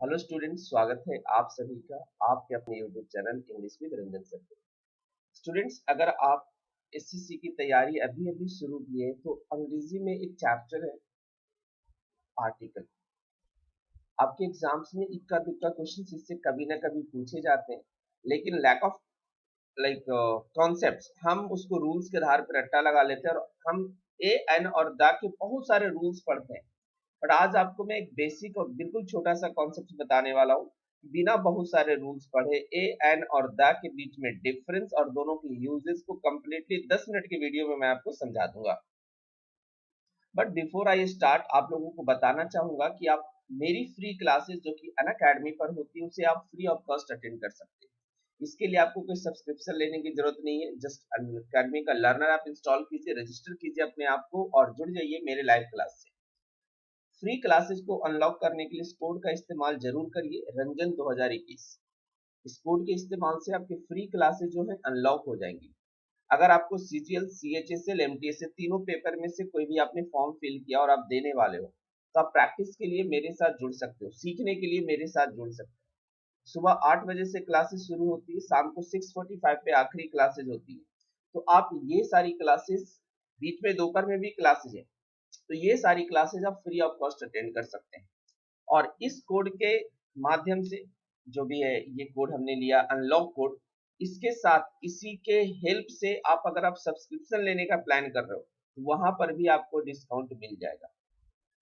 Hello students, स्वागत है आप सभी का आपके अपने YouTube channel English with Ranjan sir पे। स्टूडेंट्स, अगर आप एसएससी की तैयारी अभी अभी शुरू की है तो अंग्रेजी में एक चैप्टर है आर्टिकल। आपके एग्जाम्स में इक्का दुक्का क्वेश्चन इससे कभी ना कभी पूछे जाते हैं, लेकिन लैक ऑफ कॉन्सेप्ट्स हम उसको रूल्स के आधार पर रट्टा लगा लेते हैं और हम ए एन और द के बहुत सारे रूल्स पढ़ते हैं। बट आज आपको मैं एक बेसिक और बिल्कुल छोटा सा कॉन्सेप्ट बताने वाला हूँ। बिना बहुत सारे रूल्स पढ़े ए एन और द के बीच में डिफरेंस और दोनों के यूजेस को कंप्लीटली 10 मिनट की वीडियो में मैं आपको समझा दूंगा। बट बिफोर आई स्टार्ट, आप लोगों को बताना चाहूंगा कि आप मेरी फ्री क्लासेस जो कि अनअकैडमी पर होती है उसे आप फ्री ऑफ कॉस्ट अटेंड कर सकते हैं। इसके लिए आपको कोई सब्सक्रिप्शन लेने की जरूरत नहीं है। जस्ट अनअकैडमी का लर्नर आप इंस्टॉल कीजिए, रजिस्टर कीजिए अपने आप को और जुड़ जाइए मेरे लाइव क्लास से। फ्री क्लासेस को अनलॉक करने के लिए इस कोड का इस्तेमाल जरूर करिए, रंजन 2021। इस कोड के इस्तेमाल से आपके फ्री क्लासेस जो है अनलॉक हो जाएंगी। अगर आपको सीजीएल, सीएचएसएल, एमटीएस तीनों पेपर में से कोई भी आपने फॉर्म फिल किया और आप देने वाले हो तो आप प्रैक्टिस के लिए मेरे साथ जुड़ सकते हो, सीखने के लिए मेरे साथ जुड़ सकते हो। सुबह 8 बजे से क्लासेस शुरू होती है, शाम को 6:45 पे आखिरी क्लासेस होती है। तो आप ये सारी क्लासेस, बीच में दोपहर में भी क्लासेस है, तो ये सारी क्लासेस आप फ्री ऑफ कॉस्ट अटेंड कर सकते हैं। और इस कोड के माध्यम से, जो भी है ये कोड हमने लिया अनलॉक कोड, इसके साथ इसी के हेल्प से अगर आप सब्सक्रिप्शन लेने का प्लान कर रहे हो तो वहां पर भी आपको डिस्काउंट मिल जाएगा।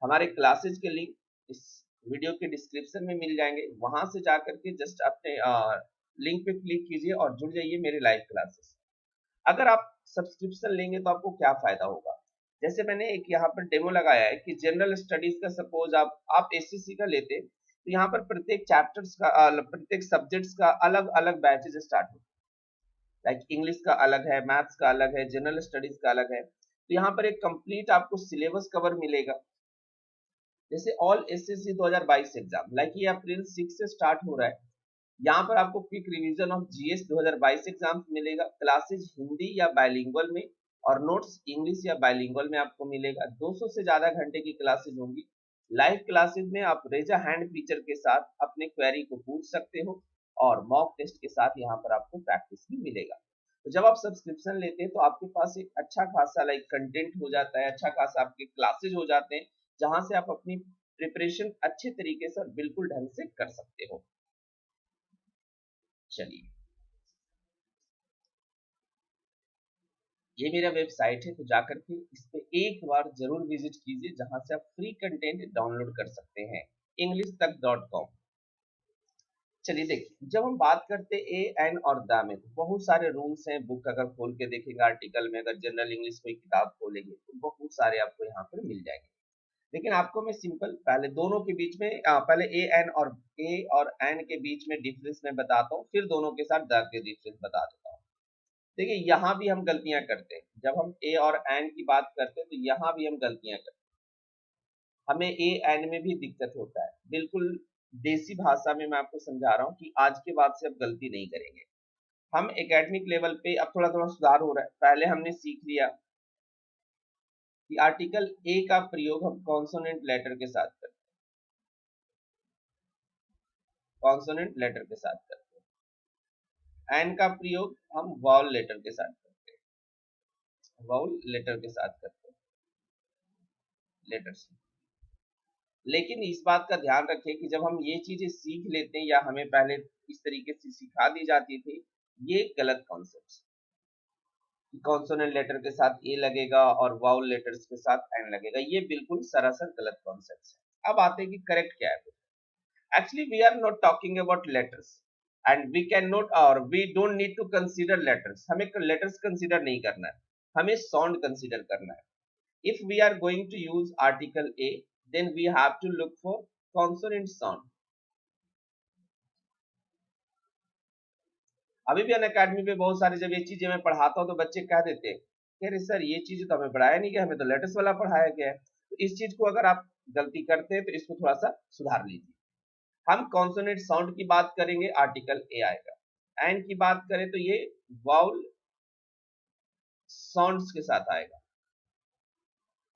हमारे क्लासेस के लिंक इस वीडियो के डिस्क्रिप्शन में मिल जाएंगे, वहां से जाकर के जस्ट अपने लिंक पे क्लिक कीजिए और जुड़ जाइए मेरे लाइव क्लासेस। अगर आप सब्सक्रिप्शन लेंगे तो आपको क्या फायदा होगा, जैसे मैंने एक यहाँ पर डेमो लगाया है कि जनरल स्टडीज का सपोज आप एसएससी का लेते तो यहाँ पर प्रत्येक चैप्टर्स का प्रत्येक सब्जेक्ट्स का अलग अलग बैचेज स्टार्ट होते, लाइक इंग्लिश का अलग है, मैथ्स का अलग है, जनरल स्टडीज का अलग है। तो यहाँ पर एक कंप्लीट आपको सिलेबस कवर मिलेगा। जैसे ऑल एसएससी 2022 एग्जाम, लाइक ये अप्रैल 6 से स्टार्ट हो रहा है। यहाँ पर आपको quick revision of GS 2022 exams मिलेगा, क्लासेस हिंदी या बाइलिंगुअल में और नोट्स इंग्लिश या बाइलिंगुअल में आपको मिलेगा। 200 से ज्यादा घंटे की क्लासेस होंगी। लाइव क्लासेस में आप रेज अ हैंड फीचर के साथ अपने क्वेरी को पूछ सकते हो और मॉक टेस्ट के साथ यहाँ पर आपको प्रैक्टिस भी मिलेगा। तो जब आप सब्सक्रिप्शन लेते हैं तो आपके पास एक अच्छा खासा लाइक कंटेंट हो जाता है, अच्छा खासा आपके क्लासेज हो जाते हैं, जहां से आप अपनी प्रिपरेशन अच्छे तरीके से बिल्कुल ढंग से कर सकते हो। चलिए, ये मेरा वेबसाइट है, तो जाकर के इस पे एक बार जरूर विजिट कीजिए, जहां से आप फ्री कंटेंट डाउनलोड कर सकते हैं, englishtak.com। चलिए देखिए, जब हम बात करते ए एन और द में तो बहुत सारे रूल्स हैं। बुक अगर खोल के देखेंगे, आर्टिकल में अगर जनरल इंग्लिश कोई किताब खोलेंगे तो बहुत सारे आपको यहाँ पर मिल जाएंगे। लेकिन आपको मैं सिंपल पहले दोनों के बीच में पहले ए और एन के बीच में डिफरेंस में बताता हूँ, फिर दोनों के साथ द के डिफरेंस बता देता हूँ। देखिए, यहाँ भी हम गलतियां करते हैं, जब हम ए और एन की बात करते हैं तो यहाँ भी हम गलतियां करते हैं। हमें ए एन में भी दिक्कत होता है। बिल्कुल देसी भाषा में मैं आपको समझा रहा हूँ कि आज के बाद से अब गलती नहीं करेंगे। हम एकेडमिक लेवल पे अब थोड़ा थोड़ा सुधार हो रहा है। पहले हमने सीख लिया कि आर्टिकल ए का प्रयोग हम कॉन्सोनेंट लेटर के साथ करते हैं, कॉन्सोनेंट लेटर के साथ करते हैं। एन का प्रयोग हम वाउल लेटर के साथ करते हैं, वाउल लेटर के साथ करते हैं, लेटर से। लेकिन इस बात का ध्यान रखें कि जब हम ये चीजें सीख लेते हैं या हमें पहले इस तरीके से सिखा दी जाती थी, ये गलत कॉन्सेप्ट। कॉन्सोनेंट लेटर के साथ ए लगेगा और वाउल लेटर्स के साथ एन लगेगा, ये बिल्कुल सरासर गलत कॉन्सेप्ट है। अब आते हैं कि करेक्ट क्या है। Actually we are not talking about letters and we can not और we don't need to consider letters. हमें लेटर्स कंसीडर नहीं करना है, हमें साउंड कंसीडर करना है। If we are going to use article A, then we have to look for consonant sound. अभी भी अनअकैडमी पे बहुत सारे जब ये चीजें मैं पढ़ाता हूँ तो बच्चे कह देते हैं कि अरे सर, ये चीज तो हमें पढ़ाया नहीं गया, हमें तो लेटेस्ट वाला पढ़ाया गया है। तो इस चीज को अगर आप गलती करते हैं तो इसको थोड़ा सा सुधार लीजिए। हम कॉन्सोनेंट साउंड की बात करेंगे, आर्टिकल ए आएगा। एंड की बात करें तो ये वाउल साउंड्स के साथ आएगा।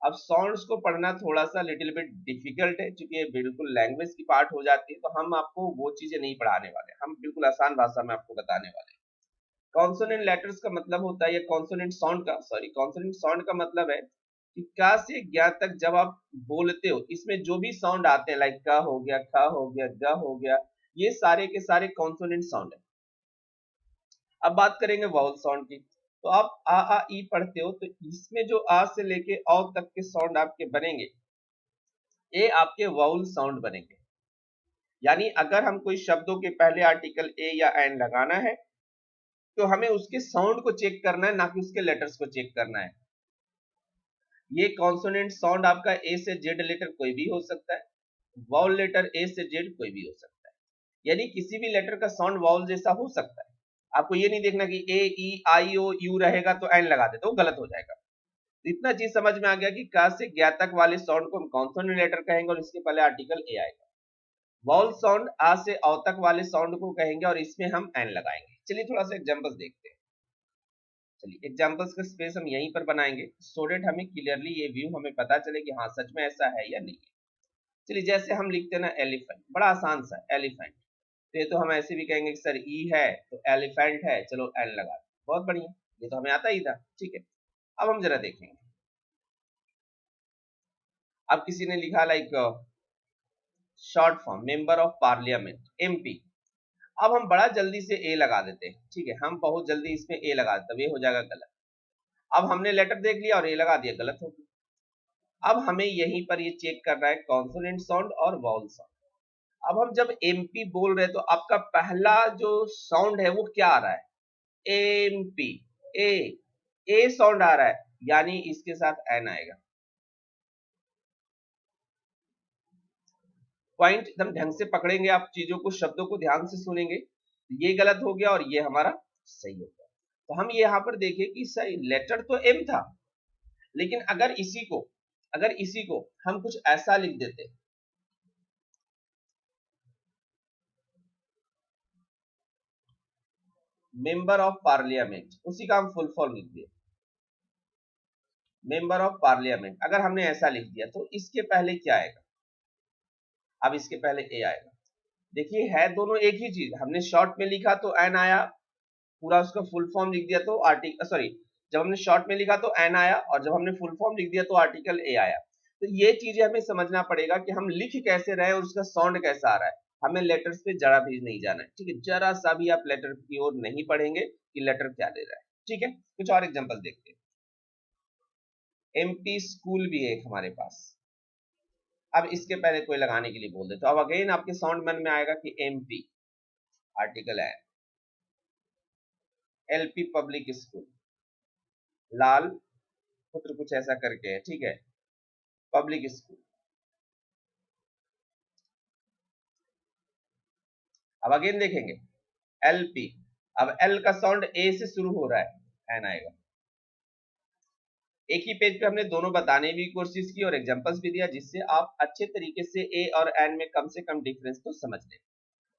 अब साउंड्स को पढ़ना थोड़ा सा लिटिल बिट डिफिकल्ट है, क्योंकि ये बिल्कुल लैंग्वेज की पार्ट हो जाती है, तो हम आपको वो चीजें नहीं पढ़ाने वाले, हम बिल्कुल आसान भाषा में आपको बताने वाले हैं। कॉन्सोनेंट लेटर्स का मतलब होता है, या कॉन्सोनेंट साउंड का मतलब है कि का से ज्ञा तक जब आप बोलते हो, इसमें जो भी साउंड आते हैं, लाइक का हो गया, ख हो गया, ग हो गया, ये सारे के सारे कॉन्सोनेंट साउंड है। अब बात करेंगे वाउल साउंड की। तो आप आ ई पढ़ते हो, तो इसमें जो आ से लेके औ तक के साउंड आपके बनेंगे, ये आपके वाउल साउंड बनेंगे। यानी अगर हम कोई शब्दों के पहले आर्टिकल ए या एन लगाना है, तो हमें उसके साउंड को चेक करना है, ना कि उसके लेटर्स को चेक करना है। ये कॉन्सोनेंट साउंड आपका ए से जेड लेटर कोई भी हो सकता है, वाउल लेटर ए से जेड कोई भी हो सकता है। यानी किसी भी लेटर का साउंड वाउल जैसा हो सकता है। आपको ये नहीं देखना कि ए ई आई ओ यू रहेगा तो एन लगा दे, तो गलत हो जाएगा। तो इतना चीज समझ में आ गया कि का से ज्ञा तक वाले साउंड को हम कॉन्सोनेंट लेटर कहेंगे और इसके पहले आर्टिकल ए आएगा। वाउल साउंड आ से औ तक वाले साउंड को कहेंगे और इसमें हम एन लगाएंगे। चलिए थोड़ा सा एग्जांपल्स देखते हैं। चलिए एग्जांपल्स का स्पेस हम यहीं पर बनाएंगे, सो दैट हमें क्लियरली ये व्यू हमें पता चले कि हाँ सच में ऐसा है या नहीं है। चलिए जैसे हम लिखते हैं ना एलिफेंट, बड़ा आसान सा एलिफेंट, तो ये तो हम ऐसे भी कहेंगे कि सर ई है तो एलिफेंट है, चलो एन लगा दो, बहुत बढ़िया, ये तो हमें आता ही था। ठीक है, अब हम जरा देखेंगे। अब किसी ने लिखा like short form member of parliament MP, अब हम बड़ा जल्दी से ए लगा देते हैं। ठीक है, हम बहुत जल्दी इसमें ए लगा देते, ये हो जाएगा गलत। अब हमने लेटर देख लिया और ए लगा दिया, गलत हो गया। अब हमें यहीं पर ये चेक करना है कॉन्सोनेंट साउंड और वाउल साउंड। अब हम जब एमपी बोल रहे हैं, तो आपका पहला जो साउंड है वो क्या आ रहा है, एमपी, ए, ए साउंड आ रहा है, यानी इसके साथ एन आएगा। पॉइंट एकदम ढंग से पकड़ेंगे आप चीजों को, शब्दों को ध्यान से सुनेंगे। ये गलत हो गया और ये हमारा सही हो गया। तो हम यहाँ पर देखें कि सही लेटर तो एम था, लेकिन अगर इसी को हम कुछ ऐसा लिख देते, मेंबर ऑफ पार्लियामेंट, उसी का हम फुल फॉर्म लिख दिए, मेंबर ऑफ पार्लियामेंट, अगर हमने ऐसा लिख दिया तो इसके पहले क्या आएगा, अब इसके पहले ए आएगा। देखिए है दोनों एक ही चीज, हमने शॉर्ट में लिखा तो एन आया, पूरा उसका फुल फॉर्म लिख दिया तो आर्टिकल, सॉरी, जब हमने शॉर्ट में लिखा तो एन आया, और जब हमने फुल फॉर्म लिख दिया तो आर्टिकल ए आया। तो ये चीजें हमें समझना पड़ेगा कि हम लिख कैसे रहे और उसका साउंड कैसा आ रहा है। हमें लेटर्स पे जरा भी नहीं जाना है। ठीक है, जरा सा भी आप लेटर की ओर नहीं पढ़ेंगे कि लेटर क्या दे रहा है। ठीक है, कुछ और एग्जांपल देखते हैं। एमपी स्कूल भी है एक हमारे पास। अब इसके पहले कोई लगाने के लिए बोल दे, तो अब अगेन आपके साउंड मन में आएगा कि एमपी, आर्टिकल है, एलपी पब्लिक स्कूल, लाल पुत्र कुछ ऐसा करके है, ठीक है, पब्लिक स्कूल। अब अगेन देखेंगे एलपी, अब एल का साउंड ए से शुरू हो रहा है, एन आएगा। एक ही पेज पे हमने दोनों बताने भी कोशिश की और एग्जांपल्स भी दिया, जिससे आप अच्छे तरीके से ए और एन में कम से कम डिफरेंस तो समझ लें।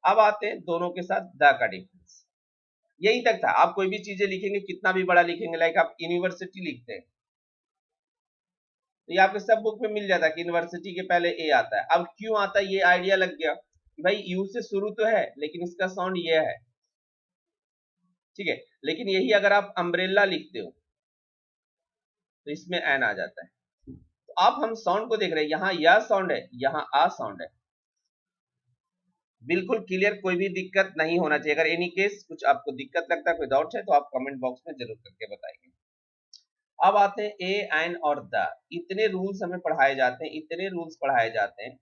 अब आते हैं दोनों के साथ द का डिफरेंस। यही तक था, आप कोई भी चीजें लिखेंगे कितना भी बड़ा लिखेंगे, लाइक आप यूनिवर्सिटी लिखते हैं तो ये आपके सब बुक में मिल जाता है कि यूनिवर्सिटी के पहले ए आता है। अब क्यों आता है ये आइडिया लग गया कि भाई यू से शुरू तो है लेकिन इसका साउंड ये है। ठीक है, लेकिन यही अगर आप अम्ब्रेला लिखते हो तो इसमें एन आ जाता है। तो आप हम साउंड को देख रहे हैं, यहाँ यह साउंड है, यहाँ आ साउंड है। बिल्कुल क्लियर, कोई भी दिक्कत नहीं होना चाहिए। अगर एनी केस कुछ आपको दिक्कत लगता है, कोई डाउट है, तो आप कमेंट बॉक्स में जरूर करके बताएंगे। अब आते हैं ए एन और द। इतने रूल्स हमें पढ़ाए जाते हैं, इतने रूल्स पढ़ाए जाते हैं,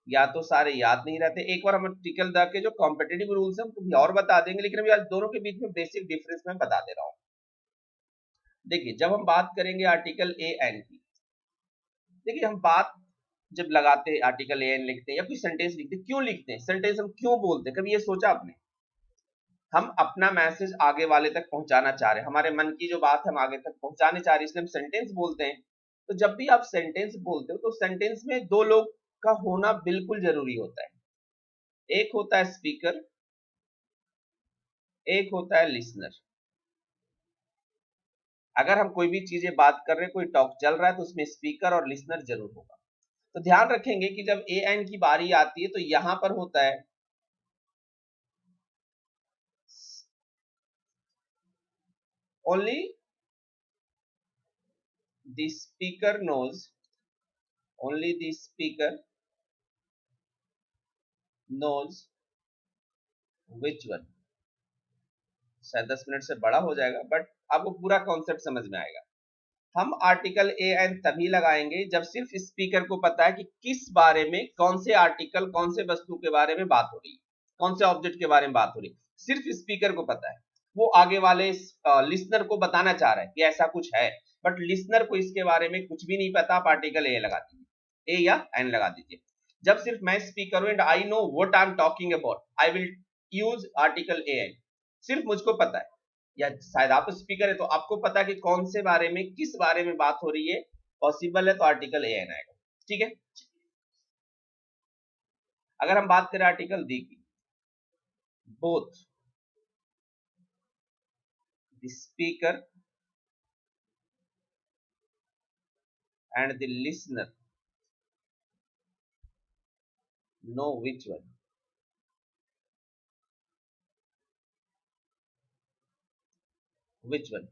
या तो सारे याद नहीं रहते। एक बार हम आर्टिकल द के जो कॉम्पिटिटिव रूल्स हैं उनको भी और बता देंगे, लेकिन अभी आज दोनों के बीच में बेसिक डिफरेंस मैं बता दे रहा हूं। देखिए जब हम बात करेंगे आर्टिकल ए एन की, देखिए हम बात जब लगाते हैं आर्टिकल ए एन लिखते हैं या कोई सेंटेंस लिखते हैं, क्यों लिखते हैं, सेंटेंस हम क्यों बोलते हैं, कभी ये सोचा आपने? हम अपना मैसेज आगे वाले तक पहुंचाना चाह रहे हैं, हमारे मन की जो बात हम आगे तक पहुंचाने चाह रहे हैं, इसलिए हम सेंटेंस बोलते हैं। तो जब भी आप सेंटेंस बोलते हो तो सेंटेंस में दो लोग का होना बिल्कुल जरूरी होता है। एक होता है स्पीकर, एक होता है लिसनर। अगर हम कोई भी चीजें बात कर रहे हैं, कोई टॉक चल रहा है, तो उसमें स्पीकर और लिसनर जरूर होगा। तो ध्यान रखेंगे कि जब ए एन की बारी आती है तो यहां पर होता है only the speaker knows, only the speaker knows which one. शायद 10 मिनट से बड़ा हो जाएगा, बट आपको पूरा कॉन्सेप्ट समझ में आएगा। हम आर्टिकल ए एन तभी लगाएंगे जब सिर्फ स्पीकर को पता है कि किस बारे में, कौन से आर्टिकल, कौन से वस्तु के बारे में बात हो रही है, कौन से ऑब्जेक्ट के बारे में बात हो रही है। सिर्फ स्पीकर को पता है, वो आगे वाले लिसनर को बताना चाह रहा है कि ऐसा कुछ है, बट लिसनर को इसके बारे में कुछ भी नहीं पता। आप आर्टिकल ए लगा दीजिए, ए या एन लगा दीजिए। जब सिर्फ मैं स्पीकर हूं and I know what I am talking about, I will use article a an. सिर्फ मुझको पता है, या शायद आप स्पीकर है तो आपको पता है कि कौन से बारे में, किस बारे में बात हो रही है, पॉसिबल है तो आर्टिकल ए एन आएगा। ठीक है। अगर हम बात करें आर्टिकल दी की, both the speaker and the listener know which one, which one.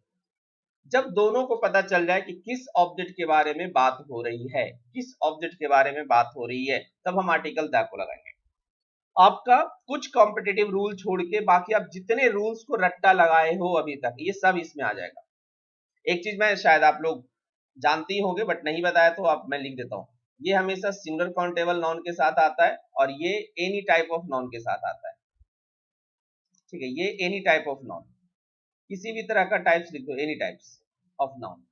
जब दोनों को पता चल जाए कि किस ऑब्जेक्ट के बारे में बात हो रही है, किस ऑब्जेक्ट के बारे में बात हो रही है, तब हम आर्टिकल द को लगाएंगे। आपका कुछ कॉम्पिटिटिव रूल छोड़ के बाकी आप जितने रूल्स को रट्टा लगाए हो अभी तक, ये सब इसमें आ जाएगा। एक चीज मैं, शायद आप लोग जानते ही होंगे बट नहीं बताया तो आप मैं लिख देता हूं, ये हमेशा सिंगुलर काउंटेबल नाउन के साथ आता है और ये एनी टाइप ऑफ नाउन के साथ आता है। ठीक है, ये एनी टाइप ऑफ नाउन, किसी भी तरह का टाइप्स लिख दो, any types of noun.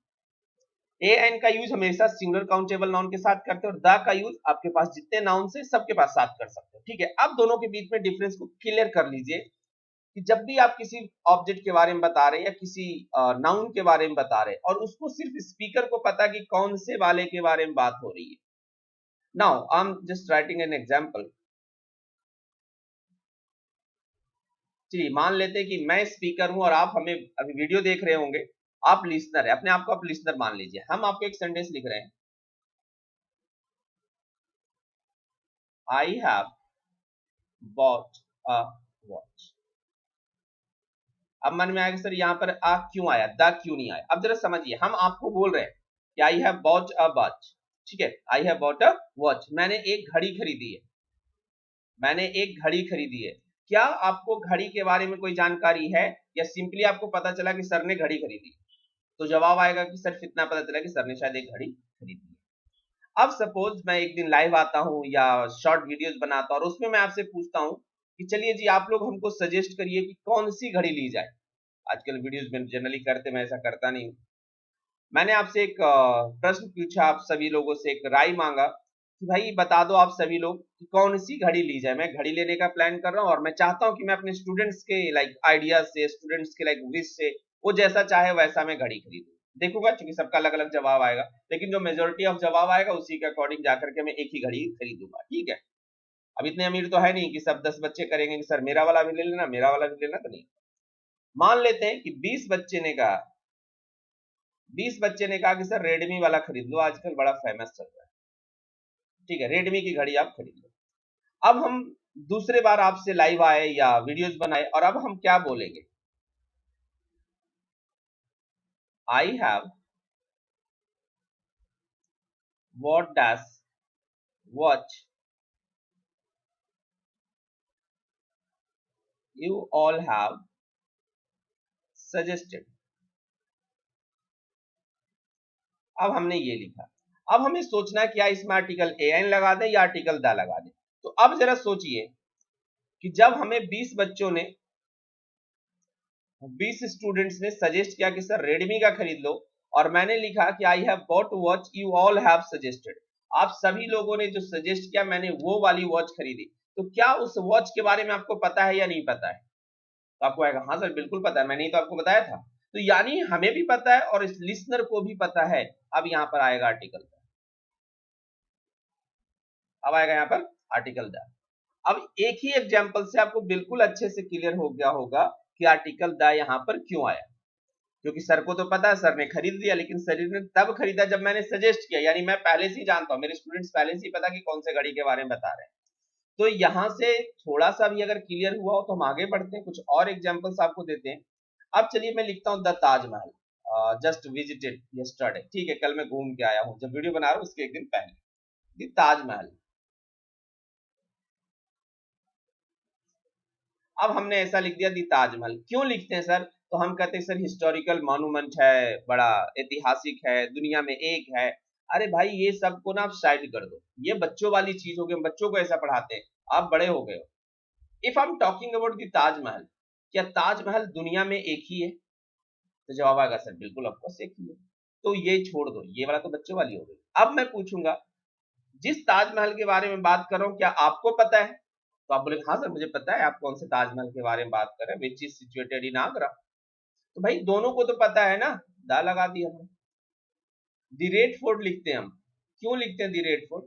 A an का यूज हमेशा सिंगुलर काउंटेबल नाउन के साथ करते हैं और द का यूज आपके पास जितने नाउन से सबके पास साथ कर सकते हो। ठीक है, अब दोनों के बीच में डिफरेंस को क्लियर कर लीजिए कि जब भी आप किसी ऑब्जेक्ट के बारे में बता रहे हैं या किसी नाउन के बारे में बता रहे हैं और उसको सिर्फ स्पीकर को पता कि कौन से वाले के बारे में बात हो रही है। Now I am just writing an example. चलिए मान लेते हैं कि मैं स्पीकर हूं और आप हमें अभी वीडियो देख रहे होंगे, आप लिसनर है, अपने आप को आप लिसनर मान लीजिए। हम आपको एक सेंटेंस लिख रहे हैं, I have bought a watch. अब मन में आएगा सर यहाँ पर आ क्यों आया, द क्यों नहीं आया। अब जरा समझिए, हम आपको बोल रहे हैं कि I have bought a watch. ठीक है, I have bought a watch, मैंने एक घड़ी खरीदी है, मैंने एक घड़ी खरीदी है। क्या आपको घड़ी के बारे में कोई जानकारी है, या सिंपली आपको पता चला कि सर ने घड़ी खरीदी? तो जवाब आएगा कि सर इतना पता चला कि सर ने शायद एक घड़ी खरीदी है। अब सपोज मैं एक दिन लाइव आता हूं या शॉर्ट वीडियोस बनाता हूं और उसमें मैं आपसे पूछता हूं कि चलिए जी आप लोग हमको सजेस्ट करिए कि कौन सी घड़ी ली जाए। आजकल वीडियोस में जनरली करते, मैं ऐसा करता नहीं। मैंने आपसे एक प्रश्न पूछा, आप सभी लोगों से एक राय मांगा कि भाई बता दो आप सभी लोग कि कौन सी घड़ी ली जाए। मैं घड़ी लेने का प्लान कर रहा हूँ और मैं चाहता हूँ कि मैं अपने स्टूडेंट्स के लाइक आइडियाज से, स्टूडेंट्स के लाइक विश से, वो जैसा चाहे वैसा मैं घड़ी खरीदूं। देखूंगा क्योंकि सबका अलग अलग जवाब आएगा, लेकिन जो मेजोरिटी ऑफ जवाब आएगा उसी के अकॉर्डिंग जाकर के मैं एक ही घड़ी खरीदूंगा। ठीक है, अब इतने अमीर तो है नहीं कि सब 10 बच्चे करेंगे कि सर मेरा वाला भी ले लेना, मेरा वाला भी ले लेना, तो नहीं। मान लेते हैं कि 20 बच्चे ने कहा, 20 बच्चे ने कहा कि सर रेडमी वाला खरीद लो, आजकल बड़ा फेमस चल रहा है। ठीक है, रेडमी की घड़ी आप खरीद लो। अब हम दूसरे बार आपसे लाइव आए या वीडियोस बनाए और अब हम क्या बोलेंगे, I have what dash watch you all have suggested. अब हमने ये लिखा। अब हमें सोचना है क्या इसमें आर्टिकल ए एन लगा दें या आर्टिकल द लगा दें। तो अब जरा सोचिए कि जब हमें 20 बच्चों ने, 20 स्टूडेंट्स ने सजेस्ट किया कि सर रेडमी का खरीद लो, और मैंने लिखा कि I have bought watch you all have suggested, आप सभी लोगों ने जो सजेस्ट किया मैंने वो वाली वॉच खरीदी, तो क्या उस वॉच के बारे में आपको पता है या नहीं पता है? तो आपको आएगा हाँ सर बिल्कुल पता है, मैंने ही तो आपको बताया था। तो यानी हमें भी पता है और इस लिसनर को भी पता है। अब यहां पर आएगा आर्टिकल, अब आएगा यहां पर आर्टिकल द। अब एक ही एग्जांपल से आपको बिल्कुल अच्छे से क्लियर हो गया होगा कि आर्टिकल द यहां पर क्यों आया। क्योंकि सर को तो पता है, सर ने खरीद लिया, लेकिन सर ने तब खरीदा जब मैंने सजेस्ट किया, यानी मैं पहले से ही जानता हूँ, मेरे स्टूडेंट्स पहले से ही पता कि कौन से घड़ी के बारे में बता रहे हैं। तो यहाँ से थोड़ा सा भी अगर क्लियर हुआ हो तो हम आगे बढ़ते हैं, कुछ और एग्जांपल्स आपको देते हैं। अब चलिए मैं लिखता हूँ the Taj Mahal, just visited yesterday, ठीक है, कल मैं घूम के आया हूँ, जब वीडियो बना रहा हूँ उसके एक दिन पहले। द ताजमहल। अब हमने ऐसा लिख दिया दी ताजमहल। क्यों लिखते हैं सर? तो हम कहते हैं सर हिस्टोरिकल मॉन्यूमेंट है, बड़ा ऐतिहासिक है, दुनिया में एक है। अरे भाई ये सब को ना आप साइड कर दो, ये बच्चों वाली चीज हो गई, हम बच्चों को ऐसा पढ़ाते हैं, आप बड़े हो गए हो। If I am talking about the Taj Mahal, क्या ताजमहल दुनिया में एक ही है? तो जवाब आएगा सर बिल्कुल ऑफकोर्स एक ही है। तो ये छोड़ दो, ये वाला तो बच्चों वाली हो गई। अब मैं पूछूंगा, जिस ताजमहल के बारे में बात कर रहा हूँ क्या आपको पता है? तो आप बोले हाँ सर मुझे पता है, आप कौन से ताजमहल के बारे में बात कर रहे हैं, which is situated in Agra. तो भाई दोनों को तो पता है ना, दा लगा दिया हमने। दी रेड फोर्ट लिखते हैं हम। क्यों लिखते हैं दी रेड फोर्ट?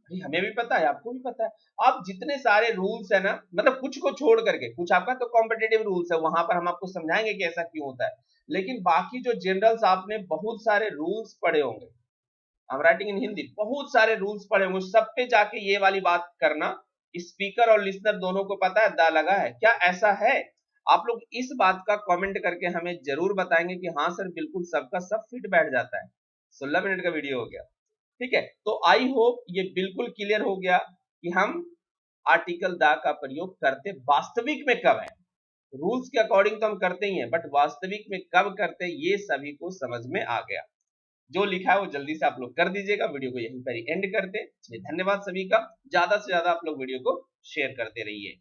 भाई हमें भी पता है, आपको भी पता है। अब जितने सारे रूल्स है ना, मतलब कुछ को छोड़ करके, कुछ आपका तो कॉम्पिटेटिव रूल्स है, वहां पर हम आपको समझाएंगे कि ऐसा क्यों होता है, लेकिन बाकी जो जनरल्स आपने बहुत सारे रूल्स पढ़े होंगे, I am writing in Hindi, बहुत सारे रूल्स पढ़े होंगे, सब पे जाके ये वाली बात करना, स्पीकर और लिसनर दोनों को पता है दा लगा है, क्या ऐसा है? आप लोग इस बात का कमेंट करके हमें जरूर बताएंगे कि हाँ सर बिल्कुल सबका सब फिट बैठ जाता है। 16 मिनट का वीडियो हो गया, ठीक है। तो आई होप ये बिल्कुल क्लियर हो गया कि हम आर्टिकल दा का प्रयोग करते वास्तविक में कब है। रूल्स के अकॉर्डिंग तो हम करते ही हैं, बट वास्तविक में कब करते हैं ये सभी को समझ में आ गया। जो लिखा है वो जल्दी से आप लोग कर दीजिएगा। वीडियो को यहीं पर ही एंड करते हैं। धन्यवाद सभी का, ज्यादा से ज्यादा आप लोग वीडियो को शेयर करते रहिए।